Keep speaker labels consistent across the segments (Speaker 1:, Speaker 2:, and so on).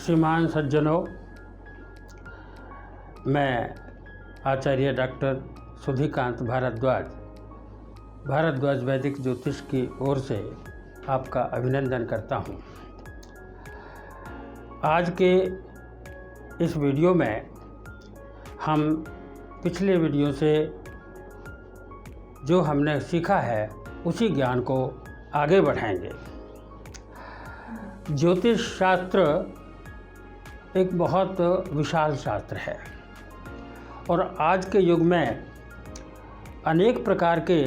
Speaker 1: श्रीमान सज्जनों, मैं आचार्य डॉक्टर सुधीकांत भारद्वाज वैदिक ज्योतिष की ओर से आपका अभिनंदन करता हूं। आज के इस वीडियो में हम पिछले वीडियो से जो हमने सीखा है उसी ज्ञान को आगे बढ़ाएंगे। ज्योतिष शास्त्र एक बहुत विशाल शास्त्र है और आज के युग में अनेक प्रकार के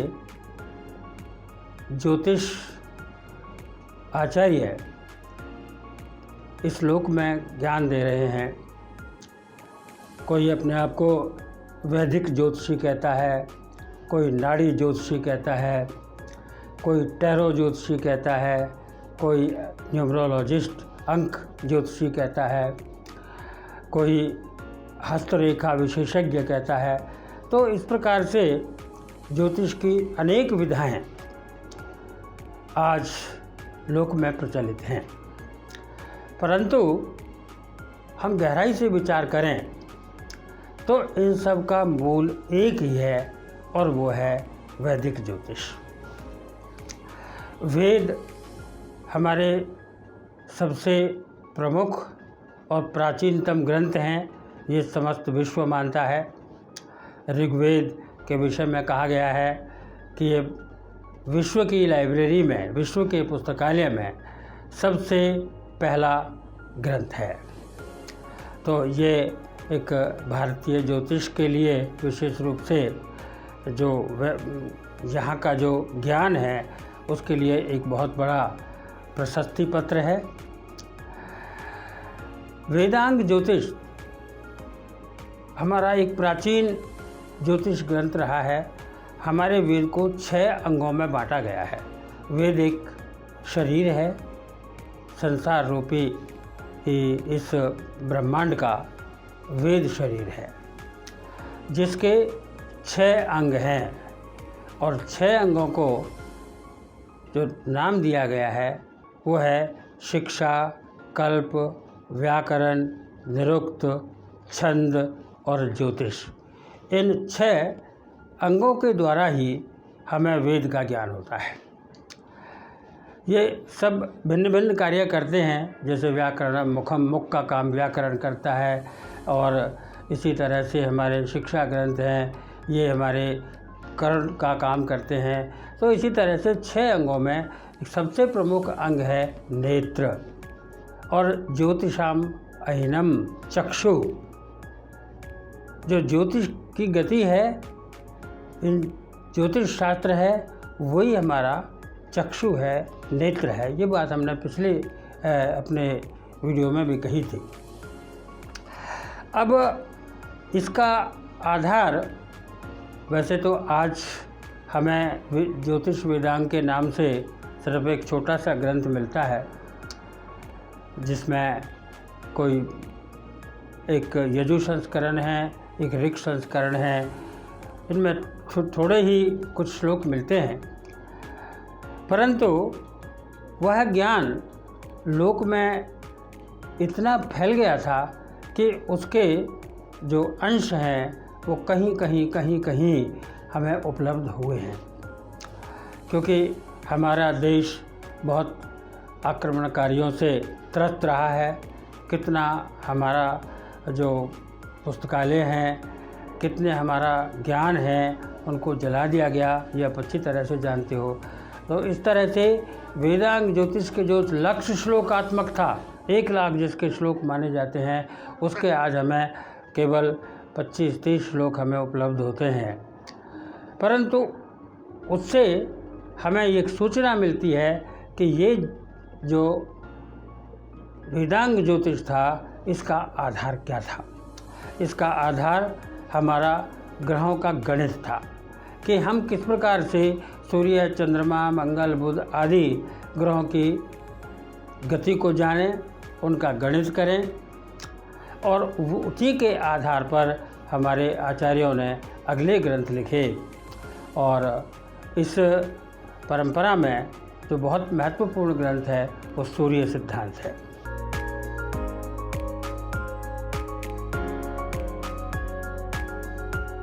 Speaker 1: ज्योतिष आचार्य इस लोक में ज्ञान दे रहे हैं। कोई अपने आप को वैदिक ज्योतिषी कहता है, कोई नाड़ी ज्योतिषी कहता है, कोई टैरो ज्योतिषी कहता है, कोई न्यूमरोलॉजिस्ट अंक ज्योतिषी कहता है, कोई हस्तरेखा विशेषज्ञ कहता है। तो इस प्रकार से ज्योतिष की अनेक विधाएं आज लोक में प्रचलित हैं, परंतु हम गहराई से विचार करें तो इन सब का मूल एक ही है और वो है वैदिक ज्योतिष। वेद हमारे सबसे प्रमुख और प्राचीनतम ग्रंथ हैं, ये समस्त विश्व मानता है। ऋग्वेद के विषय में कहा गया है कि ये विश्व की लाइब्रेरी में, विश्व के पुस्तकालय में सबसे पहला ग्रंथ है। तो ये एक भारतीय ज्योतिष के लिए विशेष रूप से जो यहाँ का जो ज्ञान है उसके लिए एक बहुत बड़ा प्रशस्ति पत्र है। वेदांग ज्योतिष हमारा एक प्राचीन ज्योतिष ग्रंथ रहा है। हमारे वेद को 6 अंगों में बांटा गया है। वेद एक शरीर है, संसार रूपी इस ब्रह्मांड का वेद शरीर है, जिसके 6 अंग हैं और 6 अंगों को जो नाम दिया गया है वो है शिक्षा, कल्प, व्याकरण, निरुक्त, छंद और ज्योतिष। इन 6 अंगों के द्वारा ही हमें वेद का ज्ञान होता है। ये सब भिन्न भिन्न कार्य करते हैं, जैसे व्याकरण मुख का काम व्याकरण करता है, और इसी तरह से हमारे शिक्षा ग्रंथ हैं, ये हमारे कर्ण का काम करते हैं। तो इसी तरह से 6 अंगों में सबसे प्रमुख अंग है नेत्र, और ज्योतिषाम अहिनम चक्षु। जो ज्योतिष की गति है, इन ज्योतिष शास्त्र है, वही हमारा चक्षु है, नेत्र है। ये बात हमने पिछले अपने वीडियो में भी कही थी। अब इसका आधार, वैसे तो आज हमें ज्योतिष वेदांग के नाम से सिर्फ एक छोटा सा ग्रंथ मिलता है, जिसमें कोई एक यजु संस्करण है, एक ऋक् संस्करण है। इनमें थोड़े ही कुछ श्लोक मिलते हैं, परंतु वह ज्ञान लोक में इतना फैल गया था कि उसके जो अंश हैं वो कहीं हमें उपलब्ध हुए हैं। क्योंकि हमारा देश बहुत आक्रमणकारियों से त्रस्त रहा है। कितना हमारा जो पुस्तकालय हैं, कितने हमारा ज्ञान है, उनको जला दिया गया, ये आप अच्छी तरह से जानते हो। तो इस तरह से वेदांग ज्योतिष के जो लक्ष्य श्लोकात्मक था, 1 लाख जिसके श्लोक माने जाते हैं, उसके आज हमें केवल 25-30 श्लोक हमें उपलब्ध होते हैं। परंतु उससे हमें एक सूचना मिलती है कि ये जो वेदांग ज्योतिष था, इसका आधार क्या था। इसका आधार हमारा ग्रहों का गणित था कि हम किस प्रकार से सूर्य, चंद्रमा, मंगल, बुध आदि ग्रहों की गति को जानें, उनका गणित करें, और उसी के आधार पर हमारे आचार्यों ने अगले ग्रंथ लिखे। और इस परंपरा में जो बहुत महत्वपूर्ण ग्रंथ है वो सूर्य सिद्धांत है।